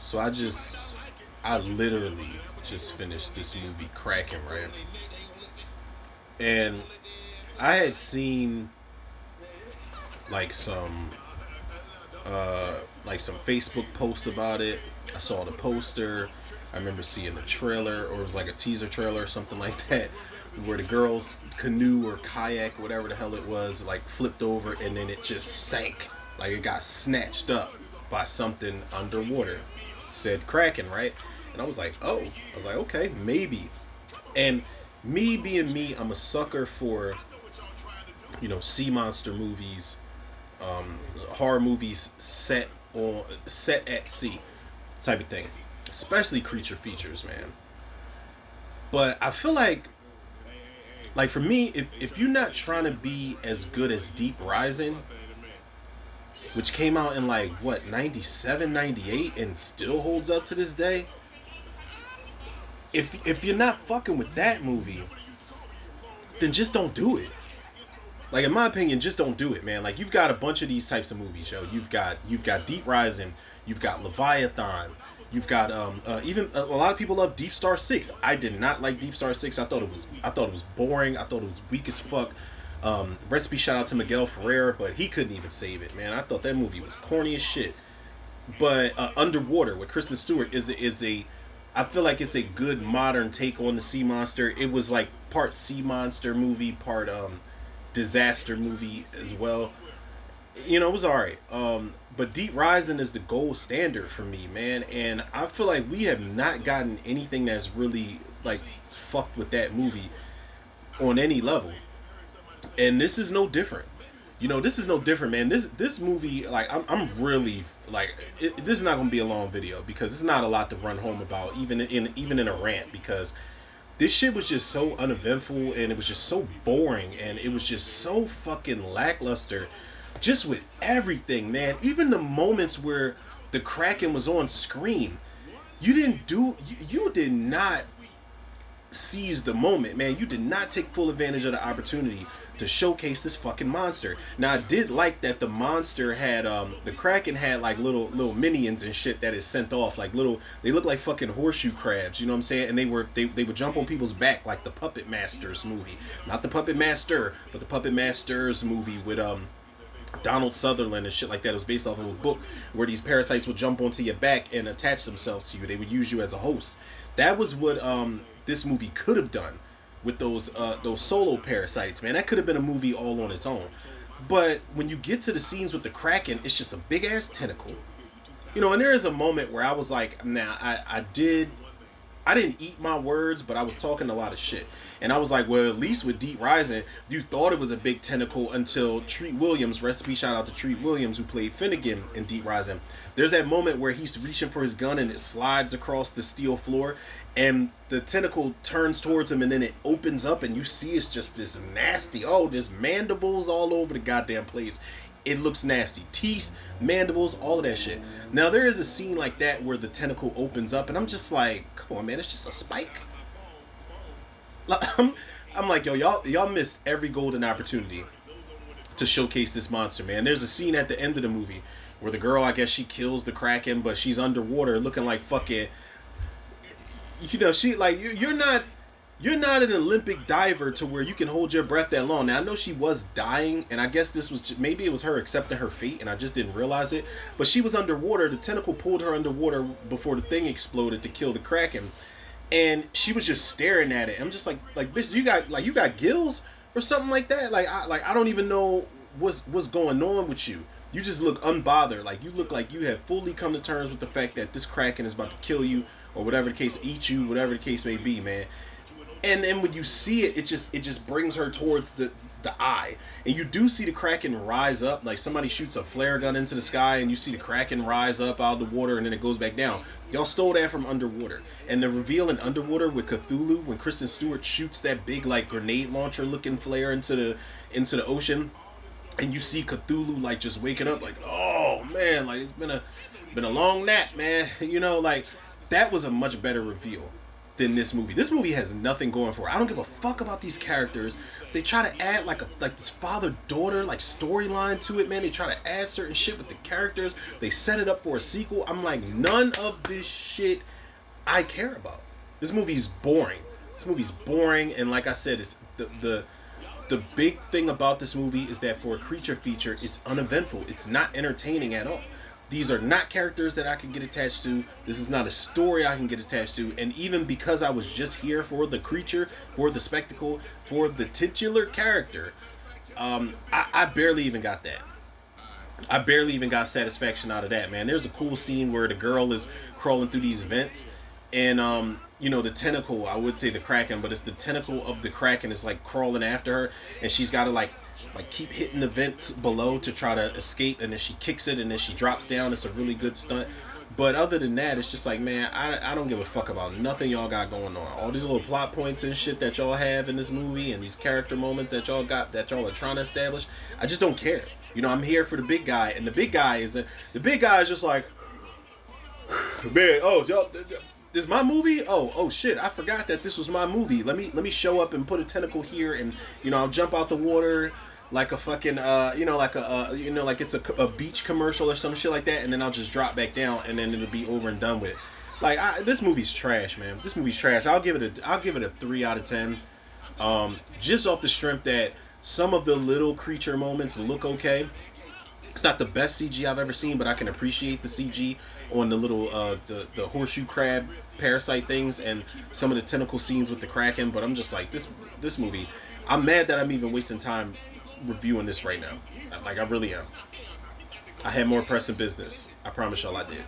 So I literally just finished this movie Kraken, right? And I had seen like some some Facebook posts about it. I saw the poster. I remember seeing the trailer, or it was like a teaser trailer or something like that, where the girl's canoe or kayak, whatever the hell it was, like flipped over and then it just sank. Like it got snatched up by something underwater. It said Kraken, right? And I was like, oh, I was like, okay, maybe. And me being me, I'm a sucker for, sea monster movies, horror movies set at sea type of thing, especially creature features, man. But I feel like for me, if you're not trying to be as good as Deep Rising, which came out in like what 97, 98, and still holds up to this day, if you're not fucking with that movie, then just don't do it. Like in my opinion, just don't do it, man. Like you've got a bunch of these types of movies, yo. You've got Deep Rising, you've got Leviathan, you've got even a lot of people love Deep Star Six. I did not like Deep Star Six. I thought it was boring. I thought it was weak as fuck. Recipe shout out to Miguel Ferrer, but he couldn't even save it, man. I thought that movie was corny as shit. But Underwater with Kristen Stewart is a I feel like it's a good modern take on the sea monster. It was like part sea monster movie, part disaster movie as well. It was alright. But Deep Rising is the gold standard for me, man. And I feel like we have not gotten anything that's really like fucked with that movie on any level. And this is no different. This is no different, man. This movie, like, I'm really like, this is not gonna be a long video because it's not a lot to run home about, even in a rant, because this shit was just so uneventful and it was just so boring and it was just so fucking lackluster, just with everything, man. Even the moments where the Kraken was on screen, you did not seize the moment, man. You did not take full advantage of the opportunity to showcase this fucking monster. Now I did like that the monster had the Kraken had like little minions and shit that is sent off, like little, they look like fucking horseshoe crabs, you know what I'm saying? And they would jump on people's back like the Puppet Masters movie. Not the Puppet Master, but the Puppet Masters movie with Donald Sutherland and shit like that. It was based off of a book where these parasites would jump onto your back and attach themselves to you. They would use you as a host. That was what this movie could have done with those solo parasites, man. That could have been a movie all on its own. But when you get to the scenes with the Kraken, it's just a big ass tentacle. And there is a moment where I was like, nah, I didn't eat my words, but I was talking a lot of shit. And I was like, well, at least with Deep Rising, you thought it was a big tentacle until Treat Williams, recipe shout out to Treat Williams, who played Finnegan in Deep Rising. There's that moment where he's reaching for his gun and it slides across the steel floor and the tentacle turns towards him and then it opens up and you see it's just this nasty, there's mandibles all over the goddamn place. It looks nasty. Teeth, mandibles, all of that shit. Now, there is a scene like that where the tentacle opens up, and I'm just like, come on, man, it's just a spike. I'm like, yo, y'all missed every golden opportunity to showcase this monster, man. There's a scene at the end of the movie where the girl, I guess she kills the Kraken, but she's underwater looking like fucking, she, like, you're not an Olympic diver to where you can hold your breath that long. Now, I know she was dying, and I guess this was maybe it was her accepting her fate, and I just didn't realize it. But she was underwater. The tentacle pulled her underwater before the thing exploded to kill the Kraken, and she was just staring at it. I'm just like, bitch, you got gills or something like that? I don't even know what's going on with you. You just look unbothered. Like, you look like you have fully come to terms with the fact that this Kraken is about to kill you, or whatever the case, eat you, whatever the case may be, man. And then when you see it, it just brings her towards the eye. And you do see the Kraken rise up. Like, somebody shoots a flare gun into the sky and you see the Kraken rise up out of the water and then it goes back down. Y'all stole that from Underwater. And the reveal in Underwater with Cthulhu, when Kristen Stewart shoots that big, like, grenade launcher looking flare into the ocean, and you see Cthulhu, like, just waking up like, oh man, like, it's been a long nap, man. Like, that was a much better reveal. than this movie. This movie has nothing going for it. I don't give a fuck about these characters. They try to add like this father-daughter like storyline to it, man. They try to add certain shit with the characters. They set it up for a sequel. I'm like, none of this shit I care about. This movie's boring. This movie's boring, and like I said, it's the big thing about this movie is that for a creature feature, it's uneventful. It's not entertaining at all. These are not characters that I can get attached to. This is not a story I can get attached to. And even because I was just here for the creature, for the spectacle, for the titular character, I barely even got that. I barely even got satisfaction out of that, man. There's a cool scene where the girl is crawling through these vents, and you know, the tentacle, I would say the Kraken, but it's the tentacle of the Kraken is like crawling after her, and she's got to like keep hitting the vents below to try to escape, and then she kicks it, and then she drops down. It's a really good stunt. But other than that, it's just like, man, I don't give a fuck about nothing y'all got going on. All these little plot points and shit that y'all have in this movie, and these character moments that y'all got, that y'all are trying to establish, I just don't care. You know, I'm here for the big guy, and the big guy is just like, man, oh, y'all, this is my movie. Oh shit, I forgot that this was my movie. Let me show up and put a tentacle here, and you know, I'll jump out the water like a fucking like it's a beach commercial or some shit like that, and then I'll just drop back down, and then it'll be over and done with. Like, this movie's trash, man. This movie's trash. I'll give it a 3 out of 10. Just off the strength that some of the little creature moments look okay. It's not the best CG I've ever seen, but I can appreciate the CG on the little the horseshoe crab parasite things and some of the tentacle scenes with the Kraken. But I'm just like, this movie, I'm mad that I'm even wasting time reviewing this right now. Like, I really am. I had more pressing business. I promise y'all I did.